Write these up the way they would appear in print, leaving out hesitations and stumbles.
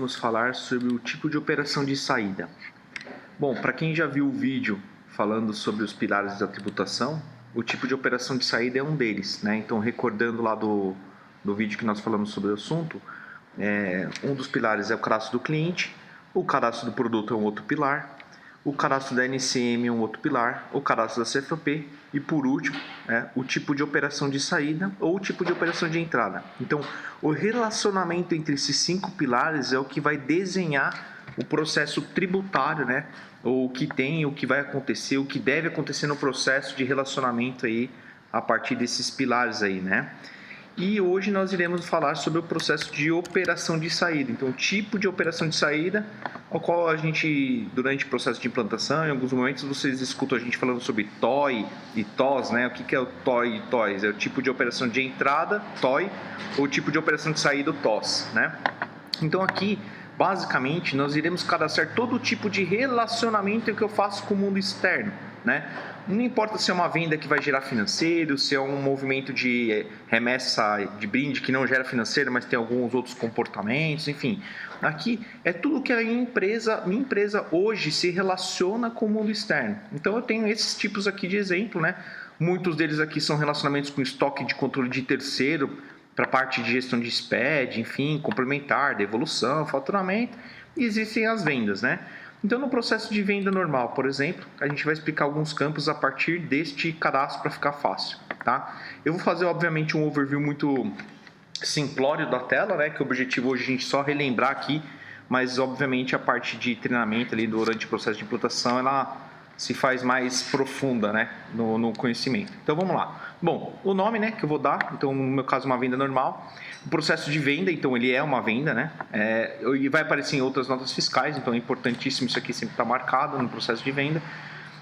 iremos falar sobre o tipo de operação de saída. Bom, para quem já viu o vídeo falando sobre os pilares da tributação, o tipo de operação de saída é um deles, né? Então, recordando lá do vídeo que nós falamos sobre o assunto, um dos pilares é o cadastro do cliente, o cadastro do produto é um outro pilar, o cadastro da NCM é um outro pilar, o cadastro da CFOP e, por último, o tipo de operação de saída ou o tipo de operação de entrada. Então, o relacionamento entre esses 5 pilares é o que vai desenhar o processo tributário, né? Ou o que tem, o que vai acontecer, o que deve acontecer no processo de relacionamento aí a partir desses pilares aí, né? E hoje nós iremos falar sobre o processo de operação de saída. Então, o tipo de operação de saída, ao qual a gente, durante o processo de implantação, em alguns momentos vocês escutam a gente falando sobre TOI e TOS, né? O que é o TOI e TOS? É o tipo de operação de entrada, TOI, ou o tipo de operação de saída, o TOS, né? Então, aqui, basicamente, nós iremos cadastrar todo tipo de relacionamento que eu faço com o mundo externo, né? Não importa se é uma venda que vai gerar financeiro, se é um movimento de remessa de brinde que não gera financeiro, mas tem alguns outros comportamentos, enfim. Aqui é tudo que minha empresa hoje se relaciona com o mundo externo. Então eu tenho esses tipos aqui de exemplo, né? Muitos deles aqui são relacionamentos com estoque de controle de terceiro, para a parte de gestão de SPED, enfim, complementar, devolução, faturamento, e existem as vendas, né? Então, no processo de venda normal, por exemplo, a gente vai explicar alguns campos a partir deste cadastro para ficar fácil, tá? Eu vou fazer, obviamente, um overview muito simplório da tela, né? Que o objetivo hoje é a gente só relembrar aqui, mas, obviamente, a parte de treinamento ali durante o processo de implantação, ela se faz mais profunda, né, no conhecimento. Então, vamos lá. Bom, o nome, né, que eu vou dar, então, no meu caso, uma venda normal. O processo de venda, então, ele é uma venda, né, e vai aparecer em outras notas fiscais, então é importantíssimo isso aqui sempre estar marcado no processo de venda.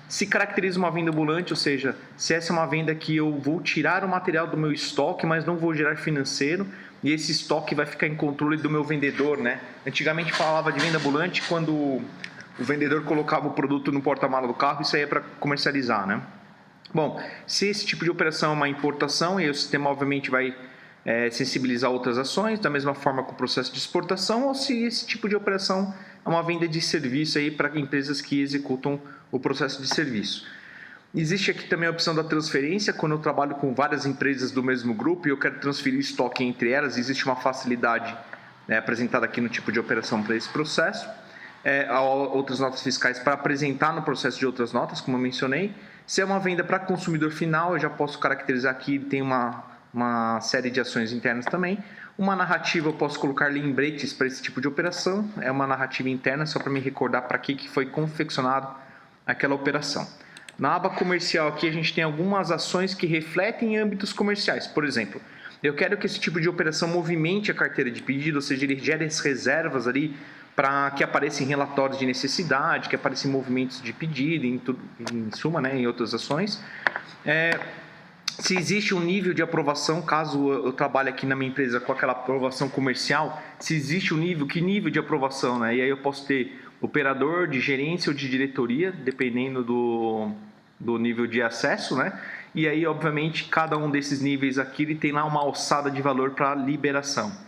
Se caracteriza uma venda ambulante, ou seja, se essa é uma venda que eu vou tirar o material do meu estoque, mas não vou gerar financeiro, e esse estoque vai ficar em controle do meu vendedor, né. Antigamente falava de venda ambulante quando o vendedor colocava o produto no porta-mala do carro e saía para comercializar, né? Bom, se esse tipo de operação é uma importação, aí o sistema obviamente vai sensibilizar outras ações, da mesma forma com o processo de exportação, ou se esse tipo de operação é uma venda de serviço aí para empresas que executam o processo de serviço. Existe aqui também a opção da transferência, quando eu trabalho com várias empresas do mesmo grupo e eu quero transferir estoque entre elas, existe uma facilidade apresentada aqui no tipo de operação para esse processo. Outras notas fiscais para apresentar no processo de outras notas, como eu mencionei. Se é uma venda para consumidor final, eu já posso caracterizar aqui, tem uma série de ações internas também. Uma narrativa, eu posso colocar lembretes para esse tipo de operação, é uma narrativa interna, só para me recordar para que foi confeccionado aquela operação. Na aba comercial aqui a gente tem algumas ações que refletem âmbitos comerciais, por exemplo, eu quero que esse tipo de operação movimente a carteira de pedido, ou seja, ele gere as reservas ali, para que apareçam relatórios de necessidade, que apareçam movimentos de pedido, em suma, né, em outras ações. Se existe um nível de aprovação, caso eu trabalhe aqui na minha empresa com aquela aprovação comercial, se existe um nível, que nível de aprovação, né? E aí eu posso ter operador de gerência ou de diretoria, dependendo do nível de acesso, né? E aí, obviamente, cada um desses níveis aqui ele tem lá uma alçada de valor para liberação.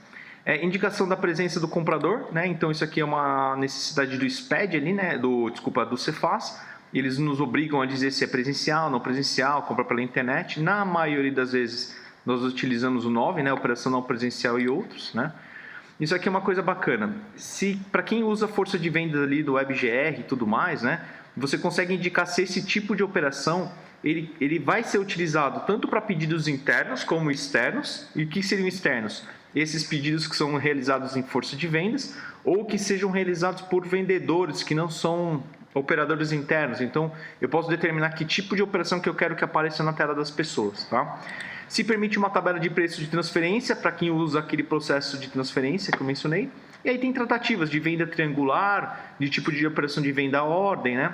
Indicação da presença do comprador, né? Então isso aqui é uma necessidade do SPED ali, né? Do Cefaz. Eles nos obrigam a dizer se é presencial, não presencial, compra pela internet. Na maioria das vezes nós utilizamos o 9, né? Operação não presencial e outros, né? Isso aqui é uma coisa bacana. Para quem usa força de vendas ali do WebGR e tudo mais, né? Você consegue indicar se esse tipo de operação ele vai ser utilizado tanto para pedidos internos como externos. E o que seriam externos? Esses pedidos que são realizados em força de vendas ou que sejam realizados por vendedores que não são operadores internos. Então, eu posso determinar que tipo de operação que eu quero que apareça na tela das pessoas, tá? Se permite uma tabela de preço de transferência para quem usa aquele processo de transferência que eu mencionei. E aí tem tratativas de venda triangular, de tipo de operação de venda à ordem, né?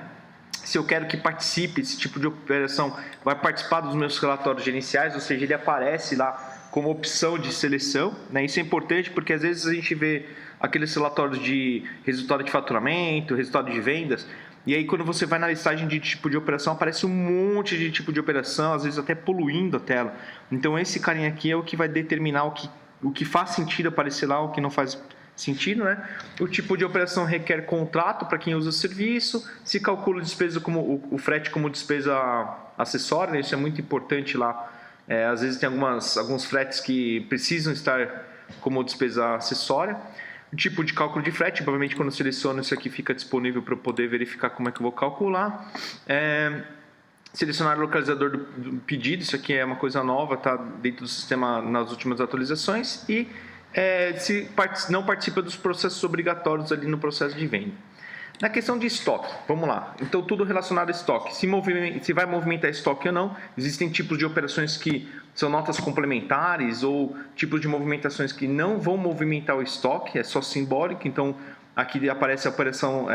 Se eu quero que participe, esse tipo de operação vai participar dos meus relatórios gerenciais, ou seja, ele aparece lá como opção de seleção, né? Isso é importante porque às vezes a gente vê aqueles relatórios de resultado de faturamento, resultado de vendas, e aí quando você vai na listagem de tipo de operação, aparece um monte de tipo de operação, às vezes até poluindo a tela. Então esse carinha aqui é o que vai determinar o que faz sentido aparecer lá, o que não faz sentido, né? O tipo de operação requer contrato para quem usa o serviço, se calcula despesa como o frete como despesa acessória, né? Isso é muito importante lá. Às vezes tem alguns fretes que precisam estar como despesa acessória. O tipo de cálculo de frete, provavelmente quando eu seleciono isso aqui fica disponível para eu poder verificar como é que eu vou calcular. Selecionar o localizador do pedido, isso aqui é uma coisa nova, está dentro do sistema nas últimas atualizações. E se não participa dos processos obrigatórios ali no processo de venda. Na questão de estoque, vamos lá. Então, tudo relacionado a estoque. Se vai movimentar estoque ou não, existem tipos de operações que são notas complementares ou tipos de movimentações que não vão movimentar o estoque, é só simbólico. Então, aqui aparece a operação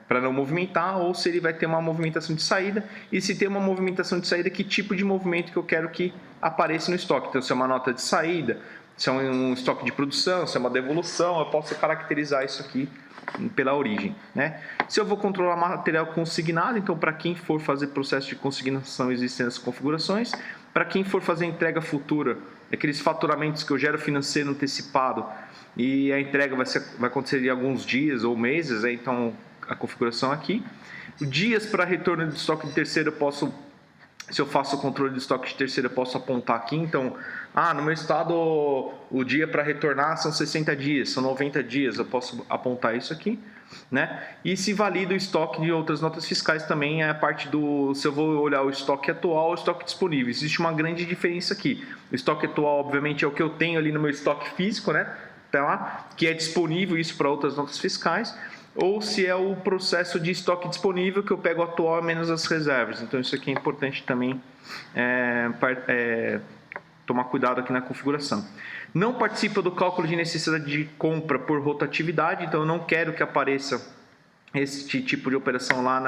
para não movimentar, ou se ele vai ter uma movimentação de saída. E se tem uma movimentação de saída, que tipo de movimento que eu quero que apareça no estoque. Então, se é uma nota de saída, se é um estoque de produção, se é uma devolução, eu posso caracterizar isso aqui pela origem, né? Se eu vou controlar material consignado, então para quem for fazer processo de consignação existem as configurações. Para quem for fazer entrega futura, aqueles faturamentos que eu gero financeiro antecipado e a entrega vai acontecer em alguns dias ou meses, então a configuração aqui. Dias para retorno de estoque de terceiro, se eu faço o controle de estoque de terceiro, eu posso apontar aqui. Então, no meu estado, o dia para retornar são 60 dias, são 90 dias, eu posso apontar isso aqui, né? E se valida o estoque de outras notas fiscais também, é a parte se eu vou olhar o estoque atual ou o estoque disponível. Existe uma grande diferença aqui. O estoque atual, obviamente, é o que eu tenho ali no meu estoque físico, né? Tá? Que é disponível isso para outras notas fiscais. Ou se é o processo de estoque disponível que eu pego atual menos as reservas. Então isso aqui é importante também tomar cuidado aqui na configuração. Não participa do cálculo de necessidade de compra por rotatividade, então eu não quero que apareça esse tipo de operação lá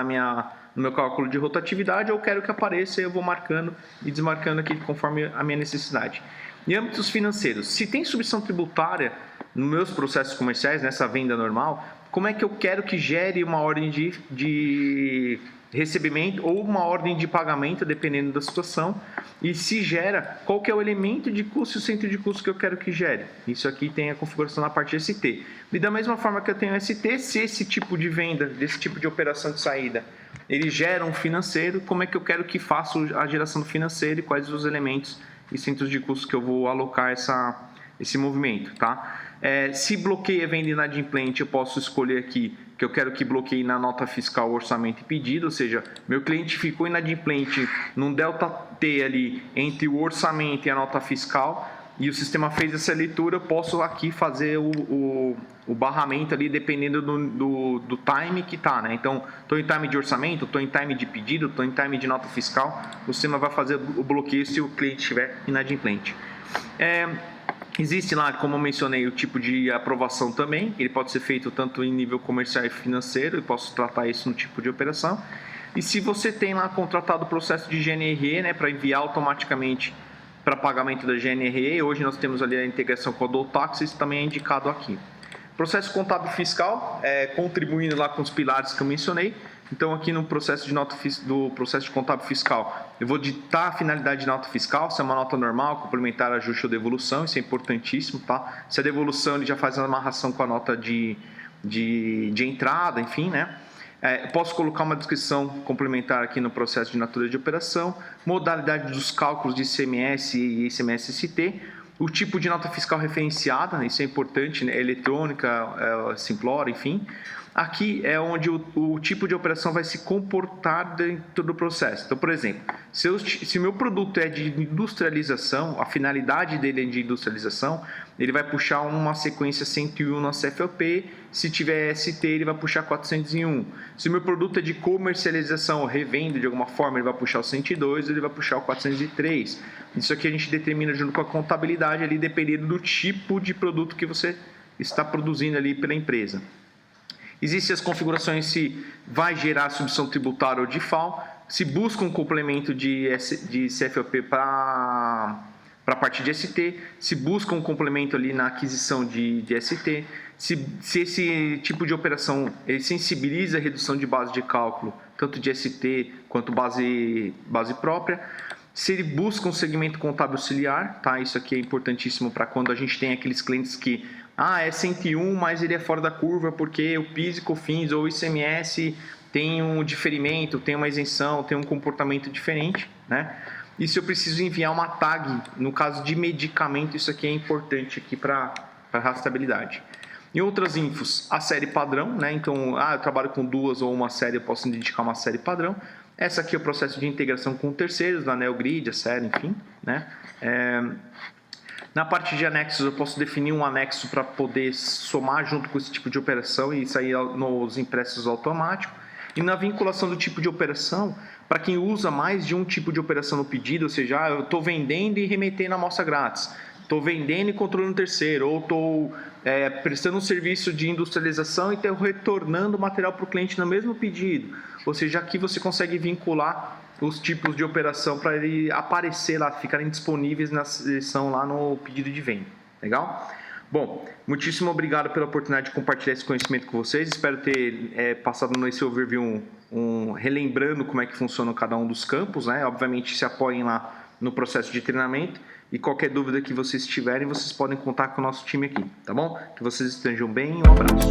no meu cálculo de rotatividade. Eu quero que apareça e eu vou marcando e desmarcando aqui conforme a minha necessidade. Em âmbitos financeiros, se tem substituição tributária nos meus processos comerciais, nessa venda normal, como é que eu quero que gere uma ordem de recebimento ou uma ordem de pagamento, dependendo da situação, e se gera, qual que é o elemento de custo e o centro de custo que eu quero que gere. Isso aqui tem a configuração na parte ST. E da mesma forma que eu tenho ST, se esse tipo de venda, desse tipo de operação de saída, ele gera um financeiro, como é que eu quero que faça a geração do financeiro e quais os elementos e centros de custo que eu vou alocar esse movimento, tá? Se bloqueia venda inadimplente, eu posso escolher aqui que eu quero que bloqueie na nota fiscal, orçamento e pedido, ou seja, meu cliente ficou inadimplente num delta T ali entre o orçamento e a nota fiscal, e o sistema fez essa leitura, eu posso aqui fazer o barramento ali dependendo do time que está, né? Então, estou em time de orçamento, estou em time de pedido, estou em time de nota fiscal, o sistema vai fazer o bloqueio se o cliente estiver inadimplente. Existe lá, como eu mencionei, o tipo de aprovação também. Ele pode ser feito tanto em nível comercial e financeiro, eu posso tratar isso no tipo de operação. E se você tem lá contratado o processo de GNRE, né, para enviar automaticamente para pagamento da GNRE, hoje nós temos ali a integração com a Dotax, isso também é indicado aqui. Processo contábil fiscal, contribuindo lá com os pilares que eu mencionei. Então, aqui no processo do processo de contábil fiscal, eu vou ditar a finalidade de nota fiscal, se é uma nota normal, complementar, ajuste ou devolução, isso é importantíssimo, tá? Se é devolução, ele já faz a amarração com a nota de entrada, enfim, né? Posso colocar uma descrição complementar aqui no processo de natureza de operação, modalidade dos cálculos de ICMS e ICMS-ST, o tipo de nota fiscal referenciada, isso é importante, né? Eletrônica, simplória, enfim. Aqui é onde o tipo de operação vai se comportar dentro do processo. Então, por exemplo, se o meu produto é de industrialização, a finalidade dele é de industrialização, ele vai puxar uma sequência 101 na CFOP, se tiver ST ele vai puxar 401. Se o meu produto é de comercialização ou revenda de alguma forma, ele vai puxar o 102, ele vai puxar o 403. Isso aqui a gente determina junto com a contabilidade ali, dependendo do tipo de produto que você está produzindo ali pela empresa. Existem as configurações se vai gerar substituição tributária ou DIFAL, se busca um complemento de CFOP para a parte de ST, se busca um complemento ali na aquisição de ST, se esse tipo de operação ele sensibiliza a redução de base de cálculo, tanto de ST quanto base própria, se ele busca um segmento contábil auxiliar, tá? Isso aqui é importantíssimo para quando a gente tem aqueles clientes que Ah, é 101, mas ele é fora da curva porque o PIS e COFINS ou o ICMS tem um diferimento, tem uma isenção, tem um comportamento diferente, né? E se eu preciso enviar uma tag, no caso de medicamento, isso aqui é importante aqui para rastreabilidade. Em outras infos, a série padrão, né? Então, eu trabalho com 2 ou uma série, eu posso indicar uma série padrão. Essa aqui é o processo de integração com terceiros, da NeoGrid, a série, enfim, né? Na parte de anexos, eu posso definir um anexo para poder somar junto com esse tipo de operação e sair nos impressos automáticos. E na vinculação do tipo de operação, para quem usa mais de um tipo de operação no pedido, ou seja, eu estou vendendo e remetendo a amostra grátis, estou vendendo e controlando terceiro, ou estou prestando um serviço de industrialização e estou retornando o material para o cliente no mesmo pedido. Ou seja, aqui você consegue vincular os tipos de operação para ele aparecer lá, ficarem disponíveis na seleção lá no pedido de venda. Legal? Bom, muitíssimo obrigado pela oportunidade de compartilhar esse conhecimento com vocês. Espero ter passado nesse overview relembrando como é que funciona cada um dos campos, né? Obviamente se apoiem lá no processo de treinamento e qualquer dúvida que vocês tiverem, vocês podem contar com o nosso time aqui, tá bom? Que vocês estejam bem e um abraço.